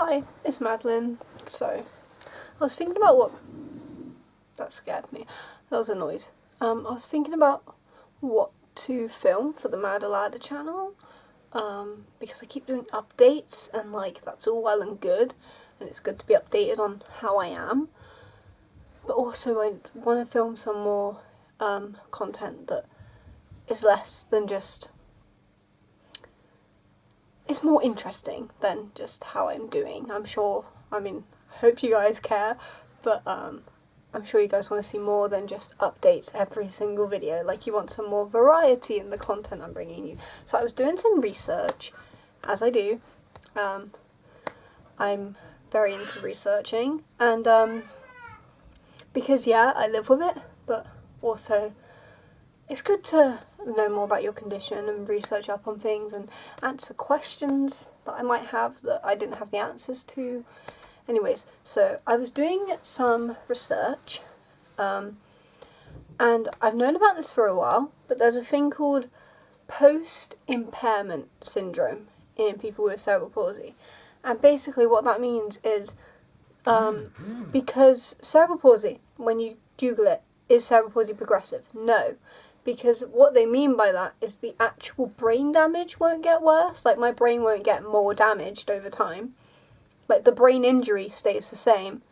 Hi, it's Madeleine. So, I was thinking about what... That scared me. That was a noise. I was thinking about what to film for the Madalada channel. Because I keep doing updates and that's all well and good. And it's good to be updated on how I am. But also I want to film some more content that is less than just... It's more interesting than just how I'm doing. I hope you guys care, but I'm sure you guys want to see more than just updates every single video. You want some more variety in the content I'm bringing you. So I was doing some research, as I do. I'm very into researching, and because I live with it, but also it's good to know more about your condition and research up on things and answer questions that I might have that I didn't have the answers to. Anyways, so I was doing some research, and I've known about this for a while, but there's a thing called post-impairment syndrome in people with cerebral palsy. And basically what that means is, because cerebral palsy, when you Google it, is cerebral palsy progressive? No. Because what they mean by that is the actual brain damage won't get worse. My brain won't get more damaged over time. The brain injury stays the same.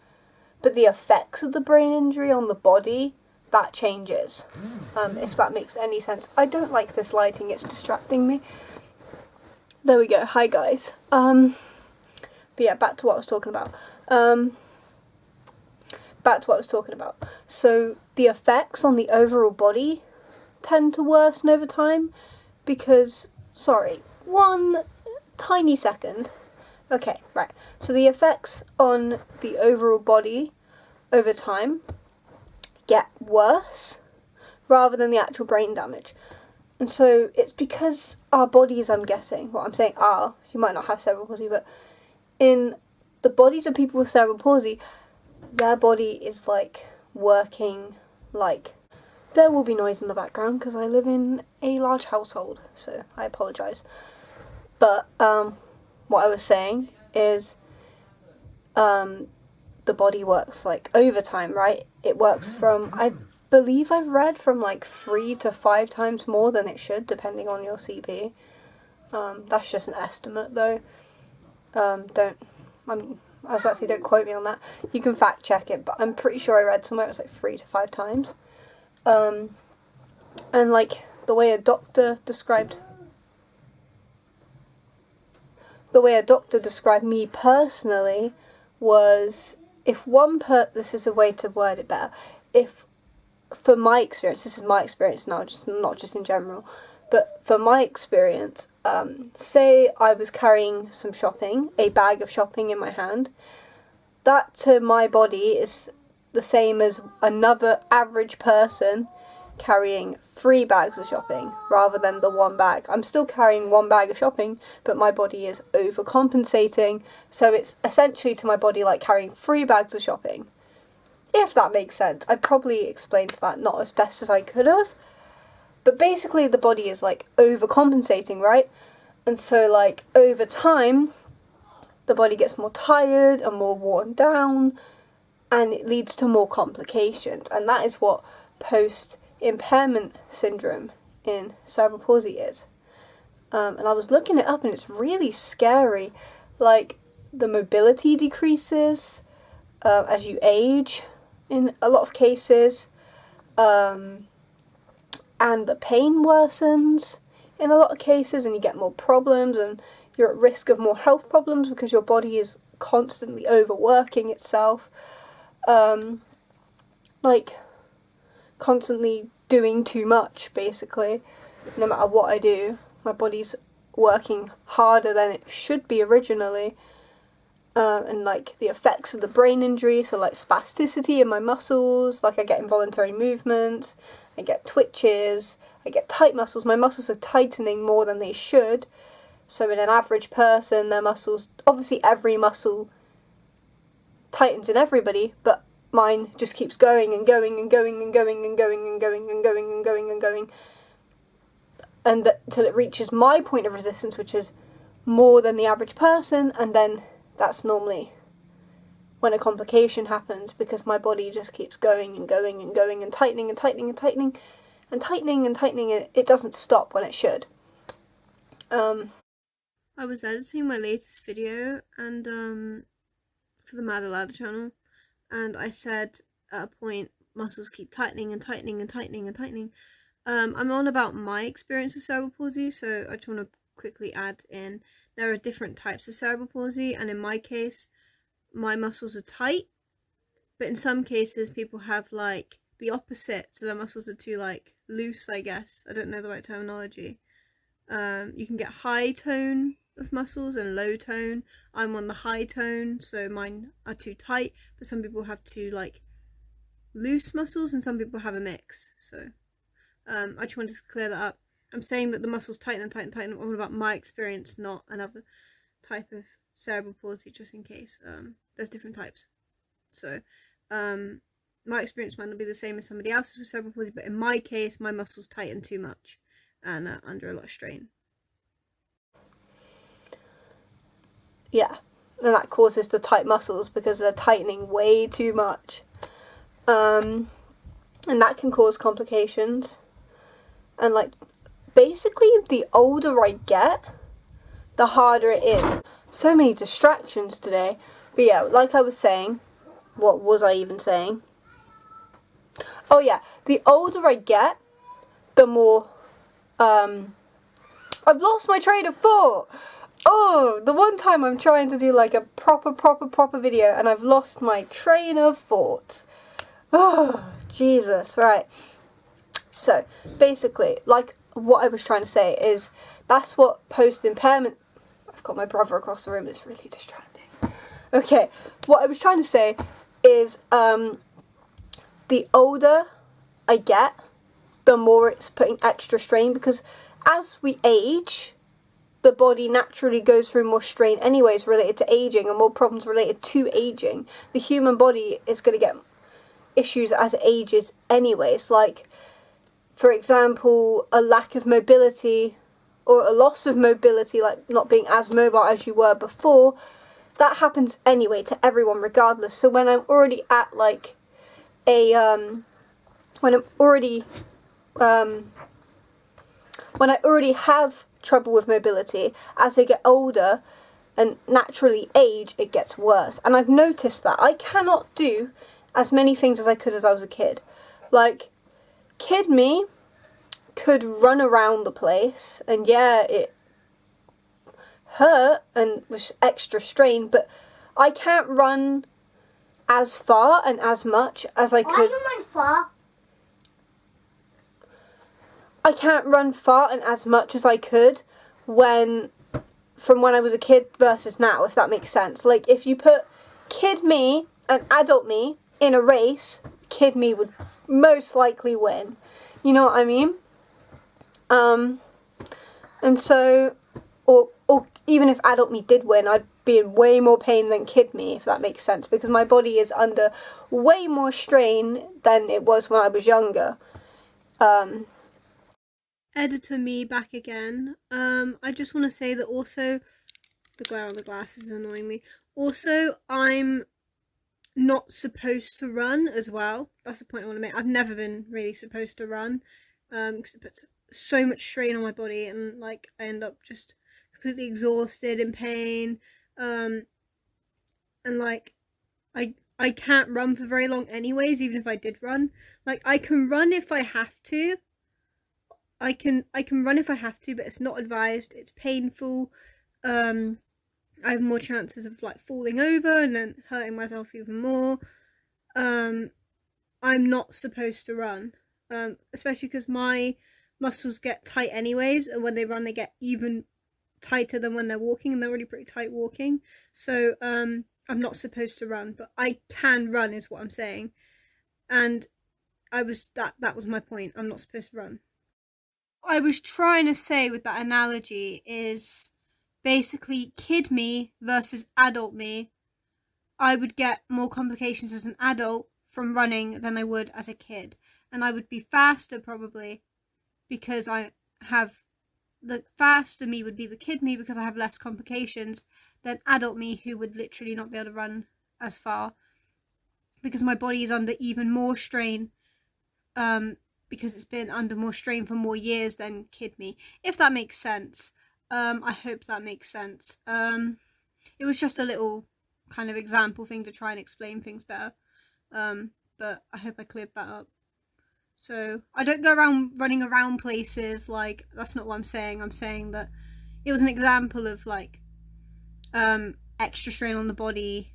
But the effects of the brain injury on the body, that changes. If that makes any sense. I don't like this lighting, it's distracting me. There we go. Hi guys. But yeah, back to what I was talking about. So the effects on the overall body tend to worsen over time because, one tiny second. Okay, right. So the effects on the overall body over time get worse rather than the actual brain damage. And so it's because our bodies, I'm guessing, what I'm saying you might not have cerebral palsy, but in the bodies of people with cerebral palsy, their body is working there will be noise in the background because I live in a large household, so I apologise. But what I was saying is the body works overtime, right? It works from, I believe I've read, from 3 to 5 times more than it should, depending on your CP. That's just an estimate though. I was about to say, don't quote me on that. You can fact check it, but I'm pretty sure I read somewhere it was 3 to 5 times. And the way a doctor described me personally was, this is a way to word it better, for my experience, this is my experience now, not just in general, but for my experience, say I was carrying a bag of shopping in my hand, that to my body is the same as another average person carrying 3 bags of shopping rather than the 1 bag. I'm still carrying 1 bag of shopping, but my body is overcompensating, so it's essentially to my body like carrying 3 bags of shopping. If that makes sense. I probably explained that not as best as I could have, but basically the body is overcompensating, right? And so over time the body gets more tired and more worn down, and it leads to more complications, and that is what post-impairment syndrome in cerebral palsy is. And I was looking it up, and it's really scary. The mobility decreases as you age in a lot of cases, and the pain worsens in a lot of cases, and you get more problems, and you're at risk of more health problems because your body is constantly overworking itself. Constantly doing too much, basically. No matter what I do, my body's working harder than it should be originally. And the effects of the brain injury, so spasticity in my muscles, I get involuntary movements, I get twitches, I get tight muscles. My muscles are tightening more than they should. So in an average person, their muscles, obviously every muscle tightens in everybody, but mine just keeps going and going and going and going and going and going and going and going and going, and till it reaches my point of resistance, which is more than the average person, and then that's normally when a complication happens, because my body just keeps going and going and going and tightening and tightening and tightening and tightening and tightening, and it doesn't stop when it should. I was editing my latest video and for the Madalada channel, and I said at a point, muscles keep tightening and tightening and tightening and tightening. I'm on about my experience with cerebral palsy, so I just want to quickly add in, there are different types of cerebral palsy, and in my case, my muscles are tight, but in some cases people have like the opposite, so their muscles are too like loose, I guess. I don't know the right terminology. You can get high tone of muscles and low tone. I'm on the high tone, so mine are too tight, but some people have too like loose muscles and some people have a mix. So I just wanted to clear that up. I'm saying that the muscles tighten and tighten and tighten. I'm about my experience, not another type of cerebral palsy, just in case. There's different types. So my experience might not be the same as somebody else's with cerebral palsy, but in my case, my muscles tighten too much and are under a lot of strain. Yeah, and that causes the tight muscles because they're tightening way too much. And that can cause complications. And like, basically, the older I get, the harder it is. So many distractions today. But yeah, like I was saying, what was I even saying? Oh yeah, the older I get, the more, I've lost my train of thought. Oh, the one time I'm trying to do like a proper video and I've lost my train of thought. Oh, Jesus, right. So, basically, like what I was trying to say is, that's what post-impairment... I've got my brother across the room, it's really distracting. Okay, what I was trying to say is, the older I get, the more it's putting extra strain, because as we age, the body naturally goes through more strain anyways related to aging, and more problems related to aging. The human body is going to get issues as it ages anyways, like, for example, a lack of mobility or a loss of mobility, like not being as mobile as you were before. That happens anyway to everyone regardless. So when I'm already at like a when I already have trouble with mobility, as I get older and naturally age, it gets worse. And I've noticed that I cannot do as many things as I could as I was a kid. Like, kid me could run around the place, and yeah, it hurt and was extra strain, but I can't run as far and as much as I could. I can run far. I can't run far and as much as I could from when I was a kid versus now, if that makes sense. Like, if you put kid me and adult me in a race, kid me would most likely win. You know what I mean? And so, or even if adult me did win, I'd be in way more pain than kid me, if that makes sense, because my body is under way more strain than it was when I was younger. Editor me back again. I just want to say that also, the glare on the glass is annoying me. Also, I'm not supposed to run as well. That's the point I want to make. I've never been really supposed to run, because it puts so much strain on my body, and like I end up just completely exhausted, in pain, and like I can't run for very long anyways, even if I did run. Like, I can run if I have to. I can run if I have to, but it's not advised. It's painful. I have more chances of like falling over and then hurting myself even more. I'm not supposed to run, especially because my muscles get tight anyways, and when they run they get even tighter than when they're walking, and they're already pretty tight walking. So I'm not supposed to run, but I can run is what I'm saying. And that was my point. I'm not supposed to run. I was trying to say with that analogy is basically kid me versus adult me. I would get more complications as an adult from running than I would as a kid, and I would be faster probably, because I have the faster me would be the kid me, because I have less complications than adult me, who would literally not be able to run as far, because my body is under even more strain, because it's been under more strain for more years than kid me, if that makes sense. I hope that makes sense. It was just a little kind of example thing to try and explain things better, but I hope I cleared that up. So I don't go around running around places, like, that's not what I'm saying. I'm saying that it was an example of, like, extra strain on the body,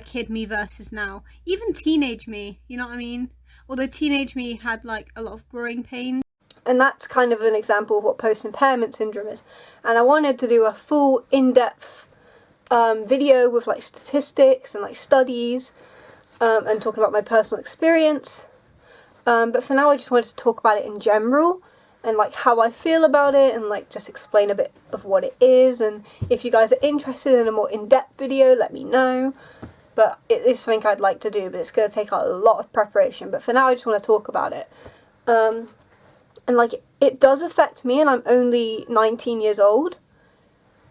kid me versus now. Even teenage me, you know what I mean? Although teenage me had, like, a lot of growing pains. And that's kind of an example of what post-impairment syndrome is. And I wanted to do a full, in-depth video with, like, statistics and, like, studies, and talking about my personal experience. But for now, I just wanted to talk about it in general, and, like, how I feel about it, and, like, just explain a bit of what it is. And if you guys are interested in a more in-depth video, let me know. But it is something I'd like to do, but it's going to take a lot of preparation. But for now, I just want to talk about it. And, like, it does affect me, and I'm only 19 years old.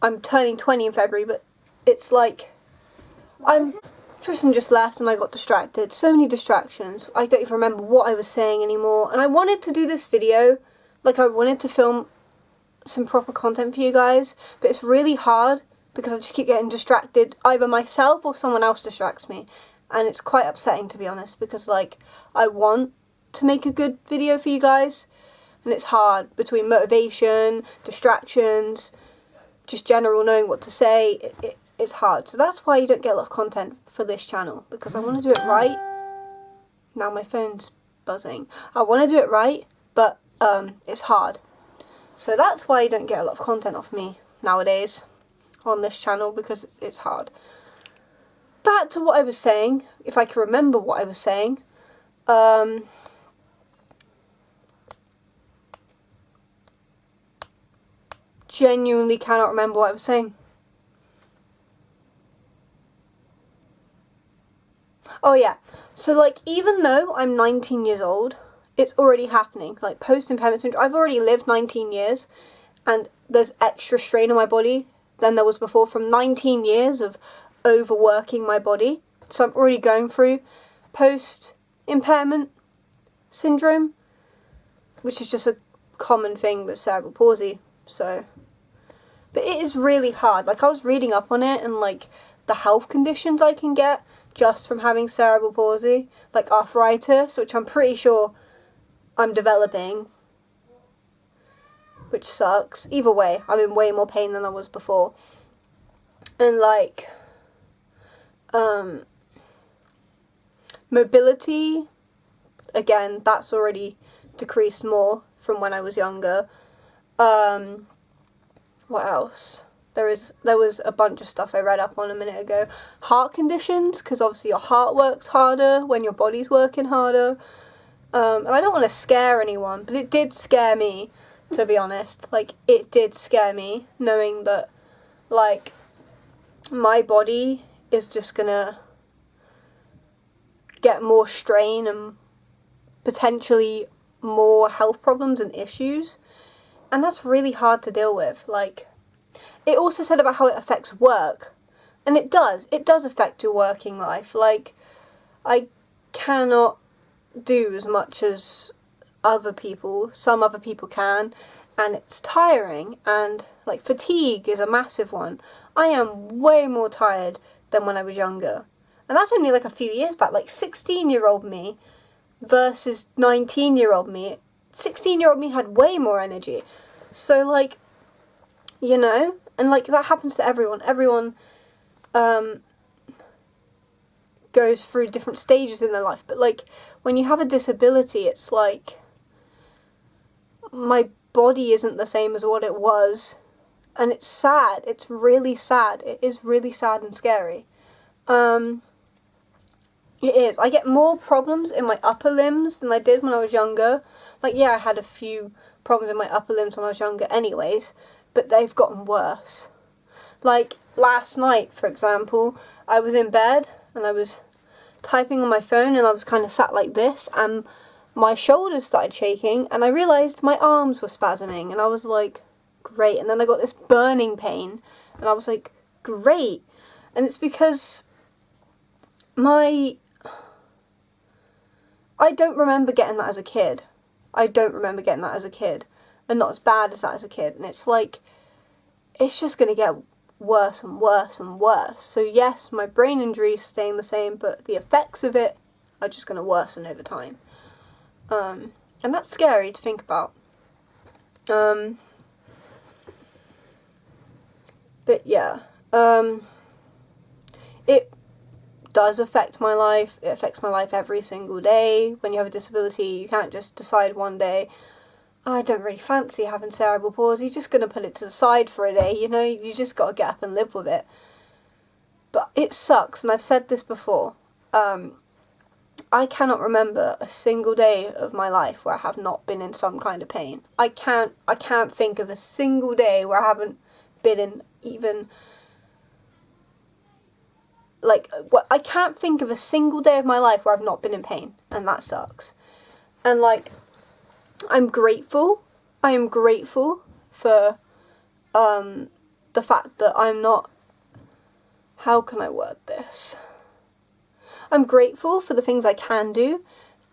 I'm turning 20 in February, but it's like, Tristan just left and I got distracted. So many distractions. I don't even remember what I was saying anymore. And I wanted to do this video. Like, I wanted to film some proper content for you guys. But it's really hard because I just keep getting distracted. Either myself or someone else distracts me. And it's quite upsetting, to be honest. Because, like, I want to make a good video for you guys. And it's hard between motivation, distractions, just general knowing what to say. It's hard. So that's why you don't get a lot of content for this channel, because I want to do it right. Now my phone's buzzing. I want to do it right, but it's hard. So that's why you don't get a lot of content off me nowadays on this channel, because it's hard. Back to what I was saying, if I can remember what I was saying. Genuinely cannot remember what I was saying. Oh yeah, so, like, even though I'm 19 years old, it's already happening. Like, post-impairment syndrome, I've already lived 19 years, and there's extra strain on my body than there was before from 19 years of overworking my body. So I'm already going through post-impairment syndrome, which is just a common thing with cerebral palsy, so. But it is really hard. Like, I was reading up on it and, like, the health conditions I can get just from having cerebral palsy, like arthritis, which I'm pretty sure I'm developing, which sucks. Either way, I'm in way more pain than I was before. And, like, mobility, again, that's already decreased more from when I was younger. What else? There was a bunch of stuff I read up on a minute ago. Heart conditions, because obviously your heart works harder when your body's working harder. And I don't want to scare anyone, but it did scare me, to be honest. Like, it did scare me, knowing that, like, my body is just gonna get more strain and potentially more health problems and issues. And that's really hard to deal with. Like, it also said about how it affects work. And it does. It does affect your working life. Like, I cannot do as much as other people. Some other people can. And it's tiring. And, like, fatigue is a massive one. I am way more tired than when I was younger. And that's only, like, a few years back. Like, 16-year-old me versus 19-year-old me. 16-year-old me had way more energy. So, like, you know, and, like, that happens to everyone. Everyone goes through different stages in their life. But, like, when you have a disability, it's like, my body isn't the same as what it was. And it's sad. It's really sad. It is really sad and scary. It is. I get more problems in my upper limbs than I did when I was younger. Like, yeah, I had a few problems in my upper limbs when I was younger anyways, but they've gotten worse. Like, last night, for example, I was in bed and I was typing on my phone and I was kind of sat like this, and my shoulders started shaking and I realised my arms were spasming, and I was like, great. And then I got this burning pain and I was like, great. And it's because I don't remember getting that as a kid. And not as bad as that as a kid. And it's like, it's just going to get worse and worse and worse. So yes, my brain injury is staying the same, but the effects of it are just going to worsen over time. And that's scary to think about. But yeah, it does affect my life. It affects my life every single day. When you have a disability, you can't just decide one day, I don't really fancy having cerebral palsy, you're just going to put it to the side for a day, you know, you just got to get up and live with it. But it sucks, and I've said this before, I cannot remember a single day of my life where I have not been in some kind of pain. I can't think of a single day where I haven't been in even, I can't think of a single day of my life where I've not been in pain, and that sucks. And I am grateful for the fact that I'm not, how can I word this? I'm grateful for the things I can do,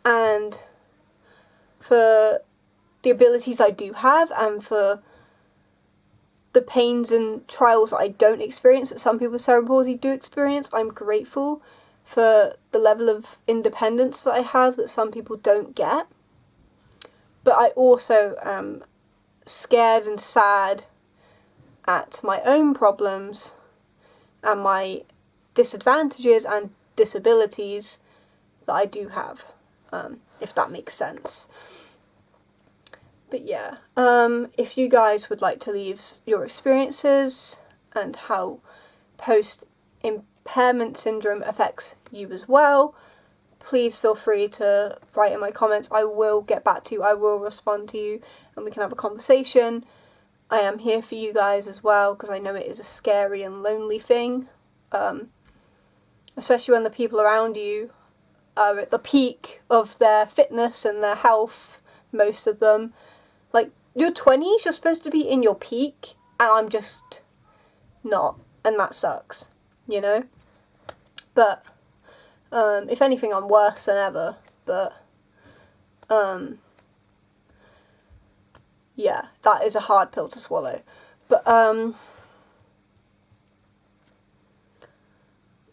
and for the abilities I do have, and for the pains and trials that I don't experience that some people with cerebral palsy do experience. I'm grateful for the level of independence that I have that some people don't get. But I also am scared and sad at my own problems and my disadvantages and disabilities that I do have, if that makes sense. But yeah, if you guys would like to leave your experiences and how post-impairment syndrome affects you as well, please feel free to write in my comments. I will get back to you, I will respond to you, and we can have a conversation. I am here for you guys as well, because I know it is a scary and lonely thing, especially when the people around you are at the peak of their fitness and their health, most of them. Your 20s, you're supposed to be in your peak, and I'm just not, and that sucks, you know? But if anything, I'm worse than ever, but yeah, that is a hard pill to swallow.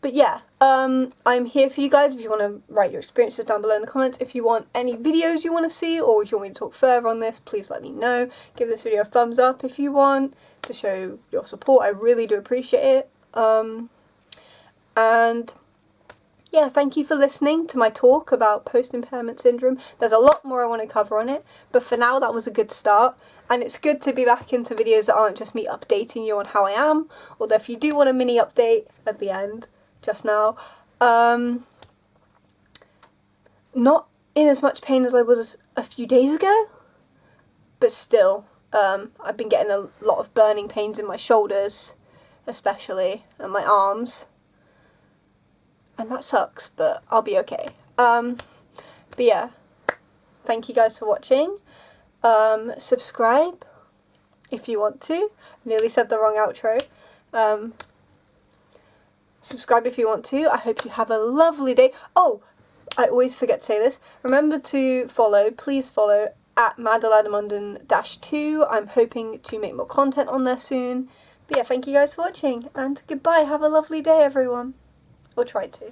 But yeah, I'm here for you guys if you want to write your experiences down below in the comments. If you want any videos you want to see, or if you want me to talk further on this, please let me know. Give this video a thumbs up if you want, to show your support. I really do appreciate it. And yeah, thank you for listening to my talk about post-impairment syndrome. There's a lot more I want to cover on it, but for now that was a good start. And it's good to be back into videos that aren't just me updating you on how I am, although if you do want a mini update at the end, just now, not in as much pain as I was a few days ago, but still, I've been getting a lot of burning pains in my shoulders, especially, and my arms, and that sucks, but I'll be okay. But yeah, thank you guys for watching. Subscribe if you want to. Nearly said the wrong outro. Subscribe if you want to. I hope you have a lovely day. Oh, I always forget to say this. Remember to follow, please follow, at Madalada Munden -2. I'm hoping to make more content on there soon. But yeah, thank you guys for watching, and goodbye. Have a lovely day, everyone. Or try to.